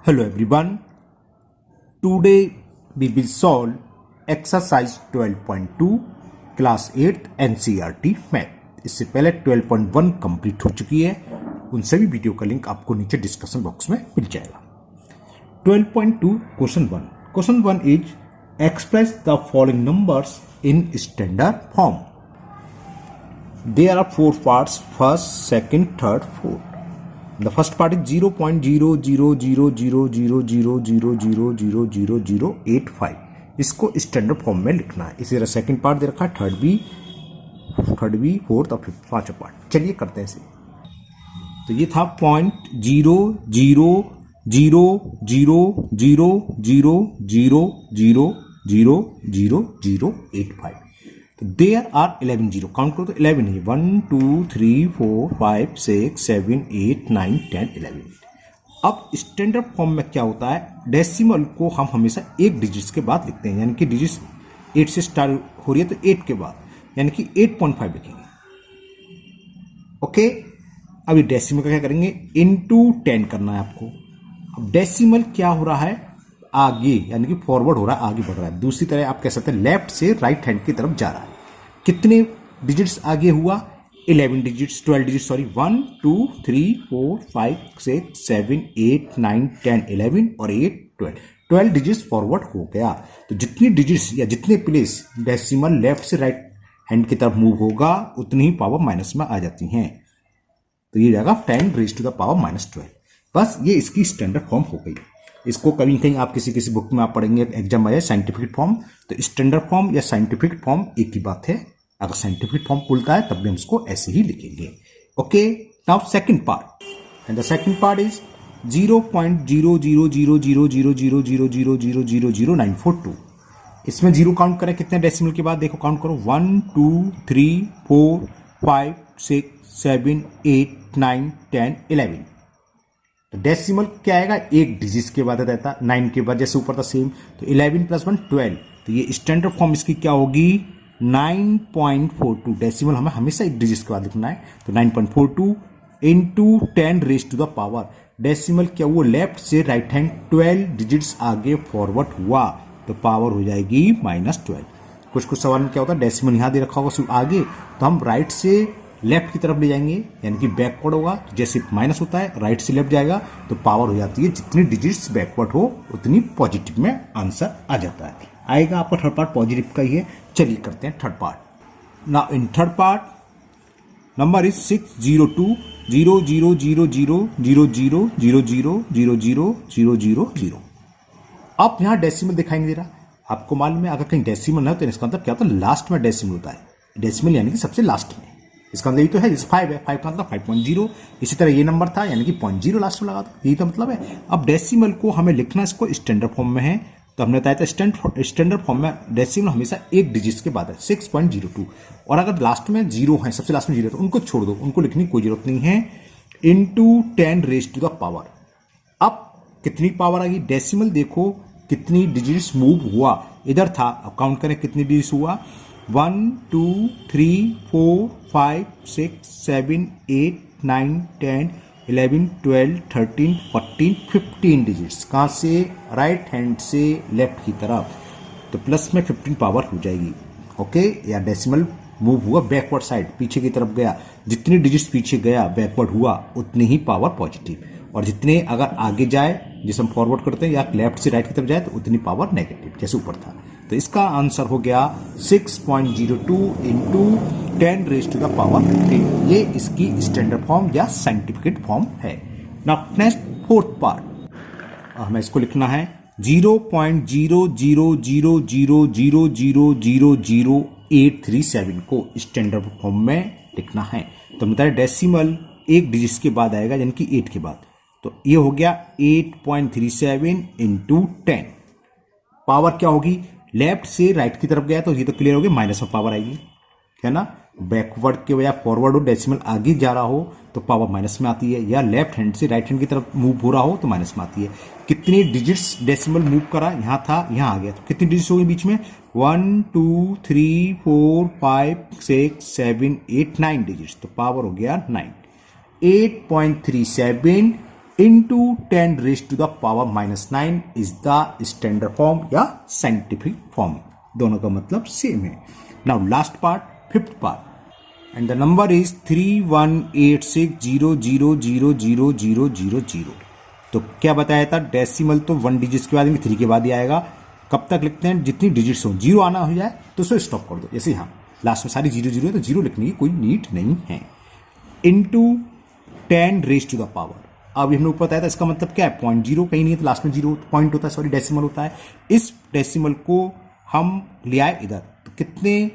Hello everyone. Today we will solve exercise 12.2 class 8 NCERT math. इससे पहले 12.1 complete हो चुकी है। उन सभी वीडियो का लिंक आपको नीचे डिस्कशन बॉक्स में मिल जाएगा। 12.2 question 1 is express the following numbers in standard form. There are 4 parts, first, second, third, fourth. The first part is 0.000000000085। इसको स्टैंडर्ड फॉर्म में लिखना है। इसी तरह सेकंड पार्ट दे रखा है, थर्ड बी, फोर्थ और फिफ्थ, पांचवा पार्ट। चलिए करते हैं इसे। तो ये था 0.000000000085। तो देयर आर 11 जीरो, काउंट करो तो 11 है। 1 2 3 4 5 6 7 8 9 10 11। अब स्टैंडर्ड फॉर्म में क्या होता है, डेसिमल को हम हमेशा एक डिजिट्स के बाद लिखते हैं, यानी कि डिजिट्स 8 से स्टार्ट हो रही है तो 8 के बाद, यानी कि 8.5 लिखेंगे। ओके, अभी डेसिमल का क्या करेंगे, इनटू 10 करना है आपको। अब डेसिमल क्या हो रहा है, आगे, यानी कि फॉरवर्ड हो रहा है, आगे बढ़ रहा है। दूसरी तरह आप कह सकते हैं लेफ्ट से राइट हैंड की तरफ जा रहा है। कितने डिजिट्स आगे हुआ, 11 डिजिट्स, 12 डिजिट्स सॉरी, 1 2 3 4 5 6 7 8 9 10 11 और 8 12 डिजिट्स फॉरवर्ड हो गया। तो जितनी डिजिट्स या जितने प्लेस डेसिमल लेफ्ट से राइट हैंड की तरफ मूव होगा, उतनी ही पावर माइनस में आ जाती हैं। तो ये जाएगा 10 रेज़ टू द पावर -12। बस ये इसकी स्टैंडर्ड फॉर्म हो गई। इसको कहीं कहीं आप किसी बुक में आप पढ़ेंगे, एग्जाम में साइंटिफिक फॉर्म। तो स्टैंडर्ड फॉर्म या साइंटिफिक फॉर्म एक ही बात है। अगर साइंटिफिक फॉर्म खुलता है तब भी हम इसको ऐसे ही लिखेंगे। Okay, now second part, and the second part is 0.00000000000942। इसमें जीरो काउंट करें कितने डेसिमल के बाद, देखो काउंट करो, 1 2 3 4 5 6 7 8 9 10 11। डेसिमल क्या आएगा, एक डिजिट के बाद रहता, 9 के बाद जैसे ऊपर था सेम। तो 11 + 1 12। तो ये स्टैंडर्ड फॉर्म इसकी क्या होगी, 9.42। डेसिमल हमें हमेशा एक डिजिट के बाद लिखना है। तो 9.42 into 10 raise to the power. Decimal क्या हुआ, लेफ्ट से राइट हैंड 12 डिजिट्स आगे फॉरवर्ड हुआ, तो पावर हो जाएगी -12। कुछ सवाल में क्या होता है, डेसिमल यहां दे रखा होगा सिर्फ आगे, तो हम राइट से लेफ्ट की तरफ ले जाएंगे, यानी कि बैकवर्ड होगा। तो जैसे माइनस होता है, राइट से लेफ्ट जाएगा तो पावर हो जाती है, जितनी डिजिट्स बैकवर्ड हो उतनी पॉजिटिव में आंसर आ जाता है। आएगा आपका थर्ड पार्ट पॉजिटिव का ही है। चलिए करते हैं third part. Now in third part number is 602000000000000। अब यहां डेसिमल दिखाई नहीं दे रहा, आपको मालूम है अगर कहीं डेसिमल है तो इसका मतलब क्या होता है, लास्ट में डेसिमल होता है। डेसिमल यानी कि सबसे लास्ट में। इसका मतलब यही तो है, जैसे 5 है, 5 का मतलब 5.0। इसी तरह ये नंबर था, यानी कि 0.0 लास्ट में लगा दो, यही तो मतलब है। अब डेसिमल को हमें लिखना इसको स्टैंडर्ड फॉर्म में है, तो हमने बताया था स्टैंडर्ड फॉर्म में डेसिमल हमेशा एक डिजिट के बाद है, 6.02। और अगर लास्ट में जीरो है, सबसे लास्ट में जीरो, तो उनको छोड़ दो, उनको लिखने की कोई जरूरत नहीं है। Into 10 raise to the power. अब कितनी पावर आएगी, डेसिमल देखो कितनी डिजिट्स मूव हुआ, इधर था, अब काउंट करें कितनी डिजिट्स हुआ, 1 2 3 4 5 6 7 8 9 10 11 12 13 14 15 डिजिट्स। कहाँ से, राइट हैंड से लेफ्ट की तरफ, तो प्लस में 15 पावर हो जाएगी। ओके, या डेसिमल मूव हुआ बैकवर्ड साइड, पीछे की तरफ गया, जितनी डिजिट्स पीछे गया बैकवर्ड हुआ उतनी ही पावर पॉजिटिव, और जितने अगर आगे जाए जिसे हम फॉरवर्ड करते हैं या लेफ्ट से राइट की तरफ जाए तो उतनी पावर नेगेटिव, जैसे ऊपर था। तो इसका आंसर हो गया 6.02 into 10 raise to the power 15। ये इसकी स्टैंडर्ड फॉर्म या साइंटिफिक फॉर्म है। नाउ नेक्स्ट फोर्थ पार्ट, हमें इसको लिखना है 0.0000000837 को स्टैंडर्ड फॉर्म में लिखना है। तो बताया डेसिमल एक डिजिट के बाद आएगा, यानी कि 8 के बाद। तो ये हो गया 8.37 इंटू 10। पावर क्या होगी, लेफ्ट से राइट की तरफ गया तो ये तो क्लियर हो गया, माइनस में पावर आएगी, है ना। बैकवर्ड के बजाय फॉरवर्ड हो, डेसिमल आगे जा रहा हो तो पावर माइनस में आती है, या लेफ्ट हैंड से राइट हैंड की तरफ मूव हो रहा हो तो माइनस में आती है। कितनी डिजिट्स डेसिमल मूव करा, यहाँ था, यहाँ आ गया, तो कितनी डिजिट्स होगी बीच में, 1 2 3 4 5 6 7 8 9 डिजिट्स, तो पावर हो गया 9। 8.37 into 10 raise to the power -9 is the standard form या साइंटिफिक फॉर्म। दोनों का मतलब सेम है। Now last part, fifth part, and the number is 318600000000। तो क्या बताया था, डेसिमल तो 1 डिजिट के बाद 3 के बाद ही आएगा। कब तक लिखते हैं, जितनी डिजिट्स हो, 0 आना हो जाए तो उसे स्टॉप कर दो। जैसे यहाँ लास्ट में सारी 0 0 है तो 0 लिखने की कोई नीड नहीं है। Into 10 raise to the power, अब हमने ऊपर बताया था, इसका मतलब क्या है, 0.0 कहीं नहीं है तो लास्ट में 0 पॉइंट होता है, सॉरी डेसिमल होता है। इस डेसिमल को हम ले आए इधर, तो कितने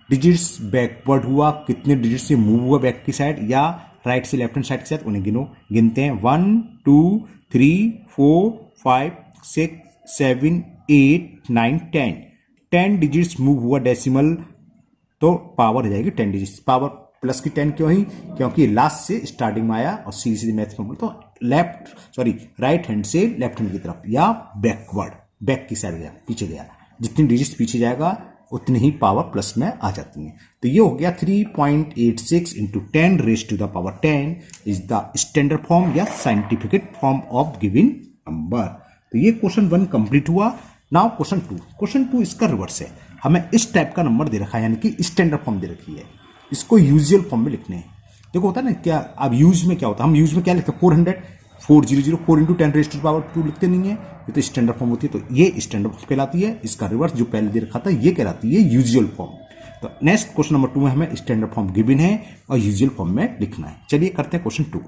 डिजिट्स बैकवर्ड हुआ, कितने डिजिट से मूव हुआ बैक की साइड या राइट से लेफ्ट हैंड साइड के साथ, उन्हें गिनते हैं। 1 2 3 4 5 6 7 8 9 10 डिजिट्स मूव हुआ डेसिमल, तो पावर हो जाएगी 10 डिजिट्स। पावर प्लस की 10 क्यों ही, क्योंकि लास्ट से स्टार्टिंग में आया और सीधी सीधी मैथ में तो राइट हैंड से लेफ्ट हैंड की तरफ या बैकवर्ड, बैक की साइड गया, पीछे गया। जितनी डिजिट्स पीछे जाएगा उतनी ही पावर प्लस में आ जाती है। तो ये हो गया 3.86 into 10 raise to the power 10 is the standard form या scientific form of given number. तो ये क्वेश्चन 1 कंप्लीट हुआ। नाउ क्वेश्चन 2, क्वेश्चन 2 इसका रिवर्स है। हमें इस टाइप का नंबर दे रखा है, यानी कि स्टैंडर्ड फॉर्म दे रखी है, इसको यूजुअल फॉर्म में लिखने हैं। देखो होता है ना क्या, अब यूज में क्या होता है, हम यूज में क्या लिखते हैं, 400 400 4 इंटू 10 रेज टू पावर 2 लिखते नहीं है, ये तो स्टैंडर्ड फॉर्म होती है। तो ये स्टैंडर्ड फॉर्म कहलाती है, इसका रिवर्स जो पहले दे रखा था ये कहलाती है यूजुअल फॉर्म। तो नेक्स्ट क्वेश्चन नंबर 2 में हमें स्टैंडर्ड फॉर्म गिवन है और यूजुअल फॉर्म में लिखना है। चलिए करते हैं question 2।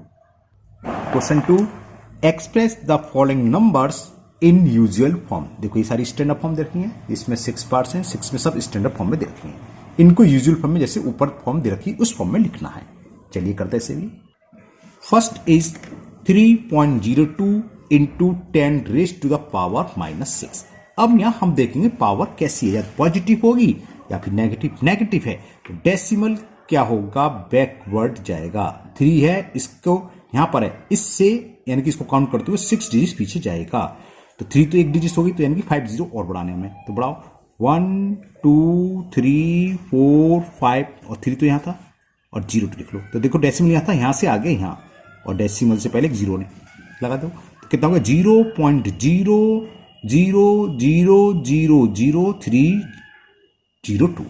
Question 2, express the following numbers in usual form. देखो ये सारी स्टैंडर्ड फॉर्म दे रखी है, इसमें 6 पार्ट्स हैं, 6 में सब स्टैंडर्ड फॉर्म में दे रखी हैं। इनको यूजुअल फॉर्म में जैसे ऊपर फॉर्म दे रखी उस फॉर्म में लिखना है। चलिए करते हैं इसे भी। First is 3.02 into 10 raise to the power -6। अब यहां हम देखेंगे पावर कैसी है, या पॉजिटिव होगी या फिर नेगेटिव। नेगेटिव है तो डेसिमल क्या होगा, बैकवर्ड जाएगा। 3 है, इसको यहां पर है, इससे यानी कि इसको काउंट करते हुए 6 डिजिट पीछे जाएगा। तो 3 तो 1 डिजिट होगी, तो यानी कि 5 0 और बढ़ाने में, तो बढ़ाओ 1 2 3 4 5 और 3 तो यहां था और 0 तो लिख लो। तो देखो डेसिमल यहां था, यहां से आगे यहां, और डेसिमल से पहले 0 ने लगा दो, तो कितना होगा 0.000000302।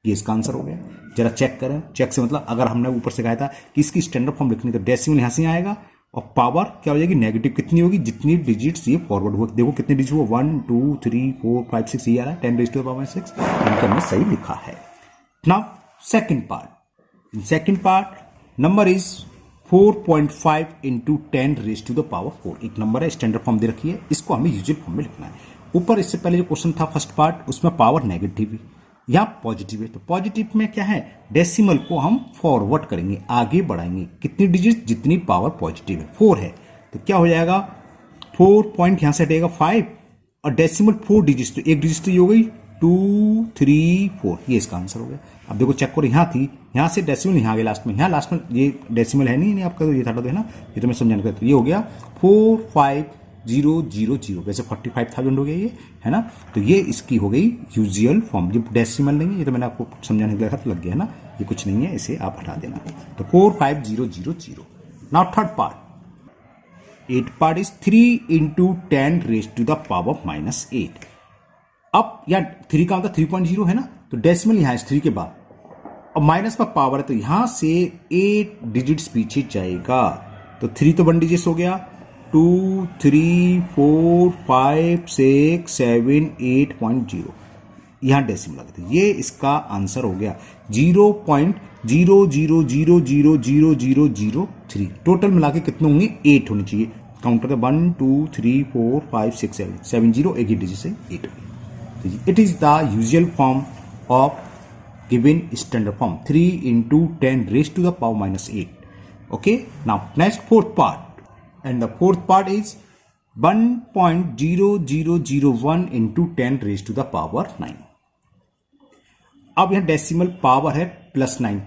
ये इसका आंसर हो गया। जरा चेक करें, चेक से मतलब अगर हमने ऊपर से कहा था कि इसकी स्टैंडर्ड फॉर्म लिखनी, तो डेसिमल यहां से आएगा और पावर क्या हो जाएगी, नेगेटिव कितनी होगी, जितनी डिजिट्स ये फॉरवर्ड हुआ। देखो कितने डिजिट हुआ, 1 2 3 4 5 6 ये आ रहा है, 10 रेज टू द पावर 6। इनका हमने सही लिखा है। Now second part, in second part number is 4.5 into 10 raise to the power 4। एक नंबर है, स्टैंडर्ड फॉर्म दे रखी है, इसको हमें यूजुअल फॉर्म में लिखना है। ऊपर इससे पहले जो क्वेश्चन था फर्स्ट पार्ट, उसमें पावर नेगेटिव है या पॉजिटिव है। तो पॉजिटिव में क्या है, डेसिमल को हम फॉरवर्ड करेंगे, आगे बढ़ाएंगे, कितनी डिजिट, जितनी पावर पॉजिटिव है। 4 है तो क्या हो जाएगा, 4 पॉइंट यहां से हटेगा 5 और डेसिमल 4 डिजिट, तो 1 डिजिट तो ये हो गई 2 3 4, ये इसका आंसर हो गया। अब देखो चेक करो, यहां थी, यहां से डेसिमल यहां गया लास्ट में, यहां लास्ट में ये डेसिमल है नहीं आपका, तो ये था तो है ना, ये तो मैं समझाने का, तो ये हो गया 45000। वैसे 45,000 हो गया ये, है ना। तो ये इसकी हो गई यूजुअल फॉर्म। ये डेसिमल नहीं है, ये तो मैंने आपको समझाने के लिए लग गया ना, ये कुछ नहीं है, इसे आप हटा देना। तो 45000। Now third part, 8 part is 3 into 10 raise to the power -8। अब या 3 का मतलब 3.0 है ना, तो डेसिमल यहां है 3 के बाद और माइनस पर पावर है, तो यहां से 8 डिजिट्स पीछे जाएगा। तो 3 तो 1 डिजिट हो गया, 2 3 4 5 6 7 8.0, यहां डेसिमल लगा, तो ये इसका आंसर हो गया 0.00000003। टोटल मिला के कितने होंगे, 8 होने चाहिए। काउंटर का 1 2 3 4 5 6 7 7 0, एक ही डिजिट से 8 हो गया। It is the usual form of given standard form 3 into 10 raised to the power -8. Okay, now next fourth part, and the fourth part is 1.0001 into 10 raised to the power 9. अब यहां decimal power है +9,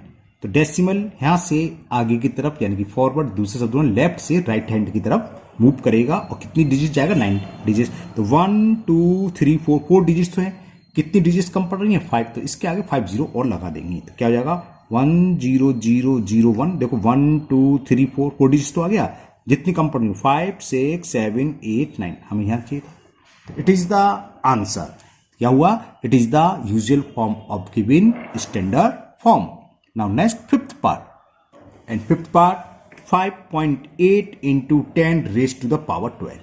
तो decimal यहां से आगे की तरफ यानी कि फॉरवर्ड, दूसरे शब्दों में लेफ्ट से राइट हैंड की तरफ मूव करेगा और कितनी डिजिट जाएगा, 9 डिजिट। तो 1 2 3 4 डिजिट तो है, कितनी डिजिट कम पड़ रही है, 5, तो इसके आगे 5 0 और लगा देंगे, तो क्या हो जाएगा 10001। देखो 1 2 3 4 डिजिट तो आ गया, जितनी कंपाउंडिंग 5 6 7 8 9 हमें यहाँ चाहिए था। It is the answer. क्या हुआ? It is the usual form of given standard form. Now next fifth part and fifth part 5.8 into 10 raise to the power 12।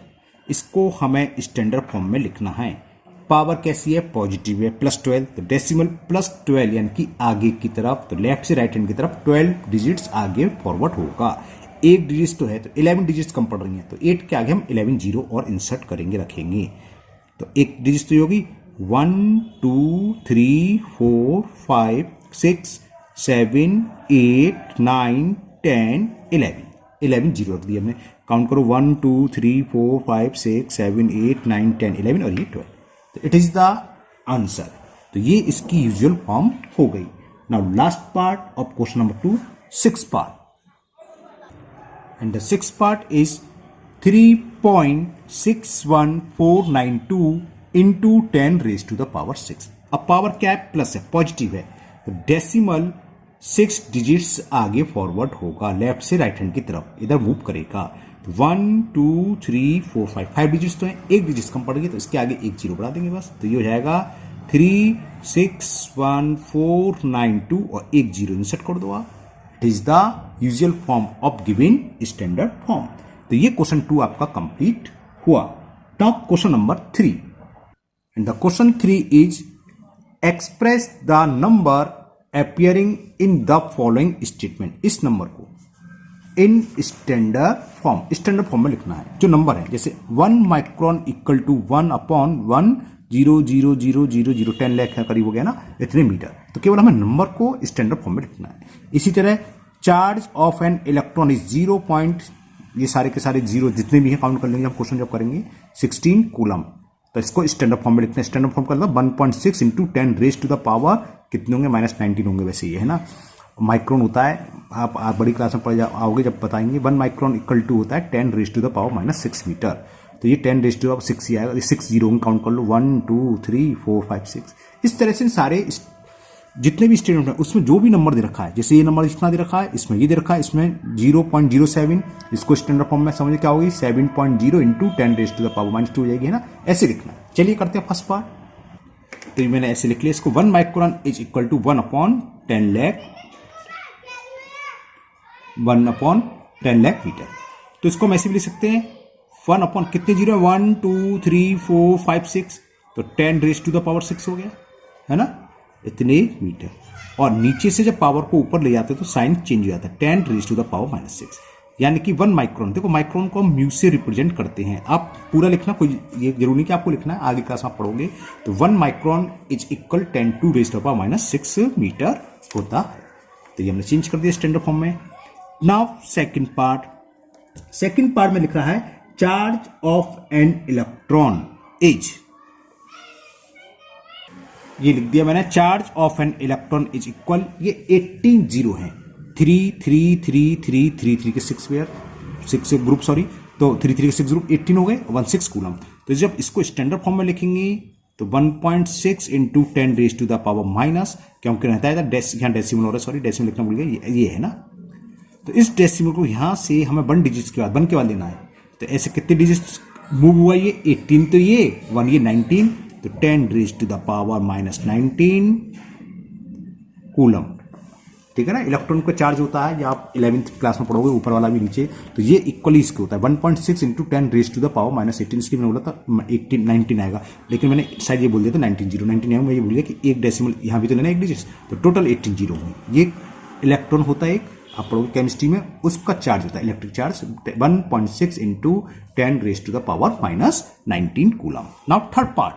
इसको हमें स्टैंडर्ड फॉर्म में लिखना है। पावर कैसी है? पॉजिटिव है, +12, तो डेसिमल +12 यानी कि आगे की तरफ, तो लेफ्ट से राइट हैंड की तरफ 12 डिजिट्स आगे फॉरवर्ड होगा। एक डिजिट तो है तो 11 डिजिट्स कम पड़ रही हैं, तो 8 के आगे हम 11 जीरो और इंसर्ट करेंगे, रखेंगे। तो एक डिजिट तो होगी 1 2 3 4 5 6 7 8 9 10 11 जीरो रख दिया हमने। काउंट करो 1 2 3 4 5 6 7 8 9 10 11 और ये 12। तो इट इज द आंसर। तो ये इसकी यूजुअल फॉर्म हो गई। Now last part of question number 2, six part, and the six part is 3.61492 into 10 raise to the power 6। अब पावर क्या है? प्लस है, पॉजिटिव है, तो डेसिमल 6 डिजिट्स आगे फॉरवर्ड होगा, लेफ्ट से राइट हैंड की तरफ इधर मूव करेगा। 1 2 3 4 5 डिजिट्स तो है, एक डिजिट कम पड़ गई तो इसके आगे एक जीरो बढ़ा देंगे बस, तो ये हो जाएगा 3611492 और एक जीरो इंसर्ट कर दो आप। It is the usual form of given standard form. तो ये क्वेश्चन 2 आपका कंप्लीट हुआ। Now question number 3, and the question 3 is express the number appearing in the following statement. इस नंबर को इन स्टैंडर्ड फॉर्म में लिखना है। जो नंबर है जैसे 1 माइक्रोन इक्वल टू 1/1000000 10 लाख करीब हो गया ना, इतने मीटर, तो केवल हमें नंबर को स्टैंडर्ड फॉर्म में लिखना है। इसी तरह charge of an electron is 0 point, ये सारे के सारे जीरो जितने भी हैं काउंट कर लेंगे हम क्वेश्चन जब करेंगे, 16 कूलम, तो इसको स्टैंडर्ड फॉर्म में लिखना है। स्टैंडर्ड फॉर्म का 1.6 into 10 raise to the power कितने होंगे? -19 होंगे, वैसे ये है ना। माइक्रोन होता है, आप बड़ी क्लास में पढ़ आओगे जब बताएंगे, 1 माइक्रोन इक्वल टू होता है 10 raise to the power -6 metre, तो ये 10 रेज टू द 6 ही आएगा। 6 जीरो काउंट कर लो, 1 2 3 4 5 6। इस तरह से सारे जितने भी स्टेटमेंट हैं उसमें जो भी नंबर दे रखा है, जैसे ये नंबर इतना दे रखा है, इसमें ये दे रखा है, इसमें 0.07, इसको स्टैंडर्ड फॉर्म में समझ क्या होगी? 7.0 into 10 raise to the power -2 हो जाएगी, है ना। ऐसे लिखना। चलिए करते हैं फर्स्ट पार्ट। तो ये मैंने ऐसे लिख लिया इसको, 1 micron is equal to 1/10 lakh, 1/10 lakh metre. तो इसको हम ऐसे भी लिख सकते हैं 1 अपॉन कितने जीरो है? 1 2 3 4 5 6, तो 10 रेज टू द पावर 6 हो गया, है ना, इतने मीटर। और नीचे से जब पावर को ऊपर ले जाते हैं तो साइन चेंज हो जाता है, 10 रेज टू द पावर -6, यानी कि 1 माइक्रोन। देखो माइक्रोन को हम म्यू से रिप्रेजेंट करते हैं। आप पूरा लिखना, कोई ये जरूरी नहीं कि आपको लिखना है, आगे क्लास में आप पढ़ोगे। तो 1 micron is equal 10 to raise to the power -6 metre होता है। तो ये हमने चेंज कर दिया स्टैंडर्ड फॉर्म में। नाउ सेकंड पार्ट में लिख रहा है charge of an electron is, ये लिख दिया मैंने, charge of an electron is equal, ये 18 जीरो है, 3 3 3 3 3 3 के 6 पेयर 6 ग्रुप, सॉरी, तो 3 3 के 6 ग्रुप 18 हो गए, 16 कूलम। तो जब इसको स्टैंडर्ड फॉर्म में लिखेंगे तो 1.6 into 10 raise to the power minus, क्योंकि रहता है यहाँ डेसिमल हो रहा है, सॉरी डेसिमल लिखना भूल गया, ये है ना। तो इस डेसिमल को यहाँ से हमें 1 डिजिट के बाद 1 के बाद लेना है। तो ऐसे कितने डिजिट मूव हुआ? ये 18, तो ये 1, ये 19, तो 10 raise to the power -19 coulomb, ठीक है ना। इलेक्ट्रॉन का चार्ज होता है, या आप 11th क्लास में पढ़ोगे, ऊपर वाला भी नीचे, तो ये इक्वली इसके होता है 1.6 into 10 raise to the power -18। इसकी मैंने बोला था 19 आएगा, लेकिन मैंने शायद ये बोल दिया था 19 मैं ये बोल दिया कि एक डेसिमल यहाँ भी तो लेना, एक डिजिट, तो टोटल 18 जीरो हुई। ये इलेक्ट्रॉन होता है एक, आप पढ़ोगे केमिस्ट्री में, उसका चार्ज होता है electric charge 1.6 into 10 raise to the power -19 coulomb. Now third part,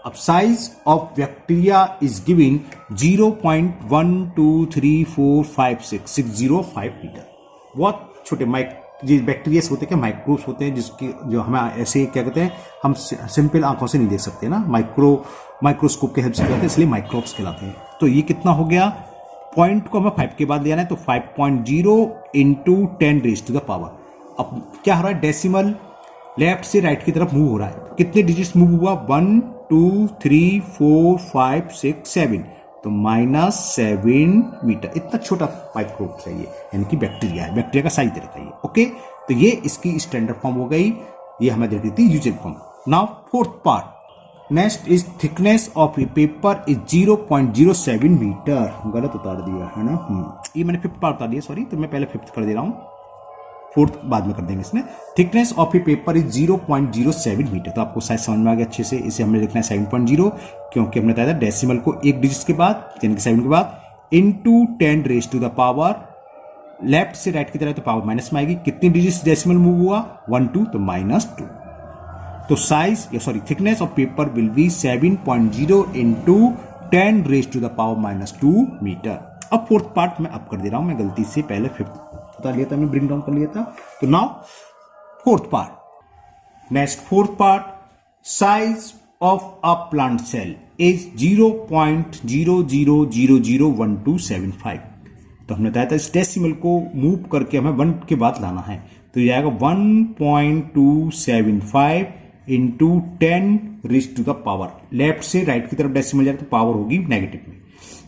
अब size of bacteria is given 0.123456605 metre. बहुत छोटे ये बैक्टीरिया होते हैं, माइक्रोब्स होते हैं, जिसकी जो हमें ऐसे क्या कहते हैं, हम सिंपल आंखों से नहीं देख सकते ना, माइक्रोस्कोप के हेल्प से कहते हैं, इसलिए माइक्रोब्स कहलाते हैं। तो ये कितना हो गया? पॉइंट को हमें 5 के बाद ले आना है, तो 5.0 into 10 raise to the power. अब क्या हो रहा है? डेसिमल लेफ्ट से राइट की तरफ मूव हो रहा है, कितने डिजिट्स मूव हुआ? 1 2 3 4 5 6 7, तो -7 मीटर। इतना छोटा माइक्रोब है ये, यानी कि बैक्टीरिया है, बैक्टीरिया का साइज दे रखा है। ओके, तो ये इसकी स्टैंडर्ड फॉर्म हो गई, ये हमें दे दी थी usual form. Now fourth part, next is thickness of a paper is 0.07 metre. गलत उतार दिया है ना, ये मैंने फिफ्थ पार्ट उतार दिया, सॉरी, तो मैं पहले फिफ्थ कर दे रहा हूं, फोर्थ बाद में कर देंगे इसमें। Thickness of a paper is 0.07 metre. तो आपको शायद समझ में आ गया अच्छे से, इसे हमने लिखना है 7.0, क्योंकि हमने बताया था डेसिमल को एक डिजिट के बाद यानी कि 7 के बाद into 10 raise to the power, left से राइट की तरफ तो पावर माइनस में आएगी। कितनी डिजिट डेसिमल मूव हुआ, 1 2, तो -2। तो size sorry thickness of paper will be 7.0 into 10 raise to the power -2 metre. अब फोर्थ पार्ट मैं अब कर दे रहा हूं, मैं गलती से पहले फिफ्थ बता लिया था, मैं ब्रिंग डाउन कर लिया था। तो now fourth part, next fourth part, size of a plant cell is 0.00001275। तो हमने बताया था इस डेसिमल को मूव करके हमें 1 के बाद लाना है, तो ये आएगा 1.275 into 10 raise to the power, left से राइट की तरफ डेसिमल जाए तो पावर होगी नेगेटिव में।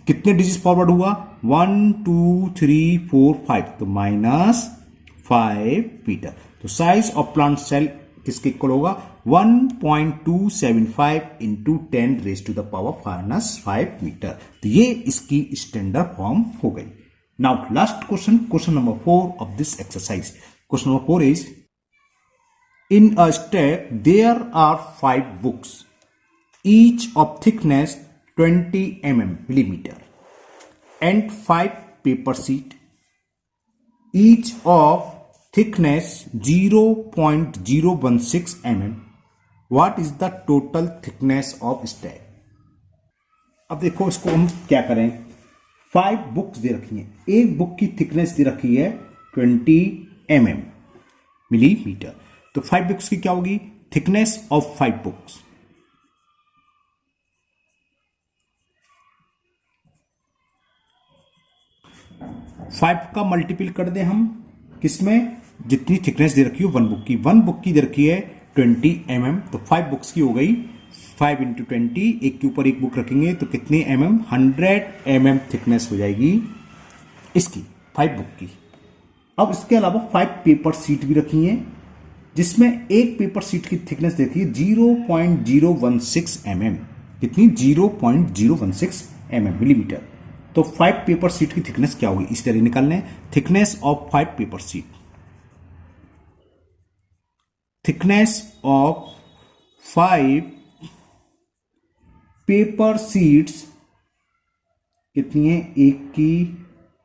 कितने डिजिट फॉरवर्ड हुआ, 1 2 3 4 5, तो -5 मीटर। तो साइज ऑफ प्लांट सेल किसके इक्वल होगा, 1.275 into 10 raise to the power -5 metre. तो ये इसकी स्टैंडर्ड फॉर्म हो गई। Now last question, question number 4 of this exercise. Question number 4 is, in a stack there are 5 books each of thickness 20 millimeter and 5 paper sheet each of thickness 0.016 what is the total thickness of stack? अब देखो इसको हम क्या करें, 5 books दे रखी हैं, एक book की थिकनेस दे रखी है 20 मिलीमीटर। तो 5 बुक्स की क्या होगी, थिकनेस ऑफ 5 बुक्स, फाइव का मल्टीपल कर दे हम किसमें, जितनी थिकनेस दे रखी हो 1 बुक की, 1 बुक की दे रखी है 20 तो 5 बुक्स की हो गई 5 इंटू 20, एक के ऊपर एक बुक रखेंगे तो कितने 100 थिकनेस हो जाएगी इसकी 5 बुक की। अब इसके अलावा 5 पेपर शीट भी रखी हैं, जिसमें एक पेपर शीट की थिकनेस देखिए 0.016 कितनी 0.016 मिलीमीटर। तो 5 पेपर शीट की थिकनेस क्या होगी, इस तरह निकालने, thickness of 5 paper sheet, thickness of 5 paper sheets कितनी है, एक की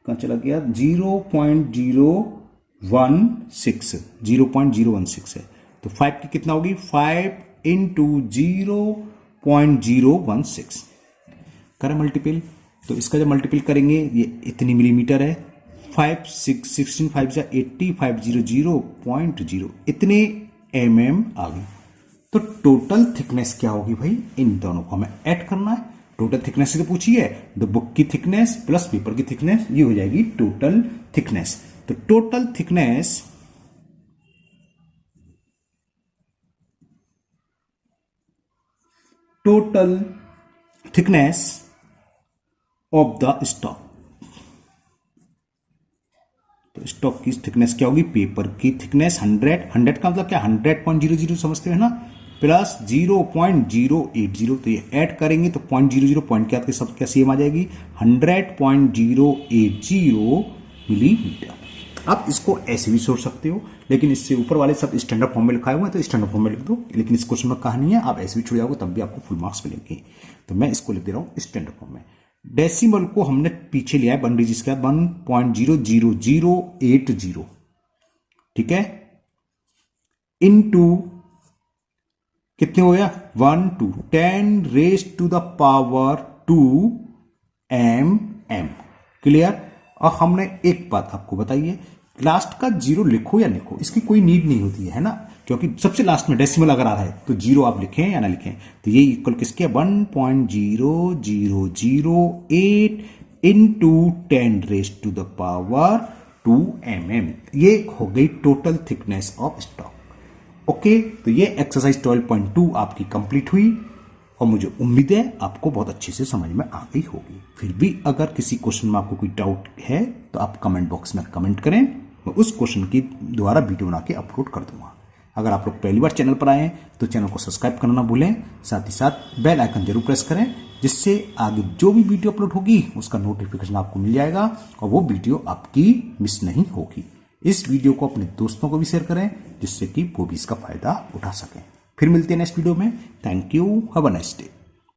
कहां चला गया 0.016 है, तो 5 की कितना होगी 5 इंटू 0.016 करें मल्टीपल, तो इसका जब मल्टीपल करेंगे ये इतनी मिलीमीटर है, 5 6 16 5 जा 80 500.0 इतने आ गई। तो टोटल थिकनेस क्या होगी भाई, इन दोनों को हमें ऐड करना है, टोटल थिकनेस से तो पूछी है, तो बुक की थिकनेस प्लस पेपर की थिकनेस ये हो जाएगी टोटल थिकनेस। तो total thickness of the stock, तो स्टॉक की थिकनेस क्या होगी, पेपर की थिकनेस 100 का मतलब क्या 100.00 समझते हो ना, प्लस 0.080, तो ये ऐड करेंगे तो 0.00 पॉइंट के आपके सब क्या सेम आ जाएगी 100.080 मिलीमीटर। आप इसको ऐसे भी सोच सकते हो, लेकिन इससे ऊपर वाले सब स्टैंडर्ड फॉर्म में लिखाए हुए हैं तो स्टैंडर्ड फॉर्म में लिख दो, लेकिन इस क्वेश्चन में कहानी है आप ऐसे भी छुड़ जाओगे तब भी आपको फुल मार्क्स मिलेंगे, तो मैं इसको लिख दे रहा हूं स्टैंडर्ड फॉर्म में। डेसिमल को हमने पीछे लिया है 1 डिजिट का 1.00080, ठीक है, इनटू कितने हो गया 1 2 10 raise to the power 2 clear. और हमने एक बात आपको बताई है, लास्ट का 0 लिखो या लिखो इसकी कोई नीड नहीं होती है ना, क्योंकि सबसे लास्ट में डेसिमल अगर आ रहा है तो 0 आप लिखें या ना लिखें, तो ये इक्वल किसके 1.0008 into 10 raise to the power 2 ये हो गई total thickness of stock. Okay, तो ये एक्सरसाइज 12.2 आपकी कंप्लीट हुई और मुझे उम्मीद है आपको बहुत अच्छे से समझ में आ गई होगी। फिर भी अगर किसी क्वेश्चन में आपको कोई डाउट है तो आप कमेंट बॉक्स में कमेंट करें मैं उस क्वेश्चन की द्वारा वीडियो बना के अपलोड कर दूंगा। अगर आप लोग पहली बार चैनल पर आए हैं तो चैनल को सब्सक्राइब करना ना भूलें, साथ ही साथ बेल आइकन जरूर प्रेस करें, जिससे आगे जो भी वीडियो अपलोड होगी उसका नोटिफिकेशन आपको मिल जाएगा और वो वीडियो आपकी मिस नहीं होगी। इस वीडियो को अपने दोस्तों को भी शेयर करें, जिससे कि वो भी इसका फायदा उठा सकें। फिर मिलते हैं नेक्स्ट वीडियो में। Thank you, have a nice day.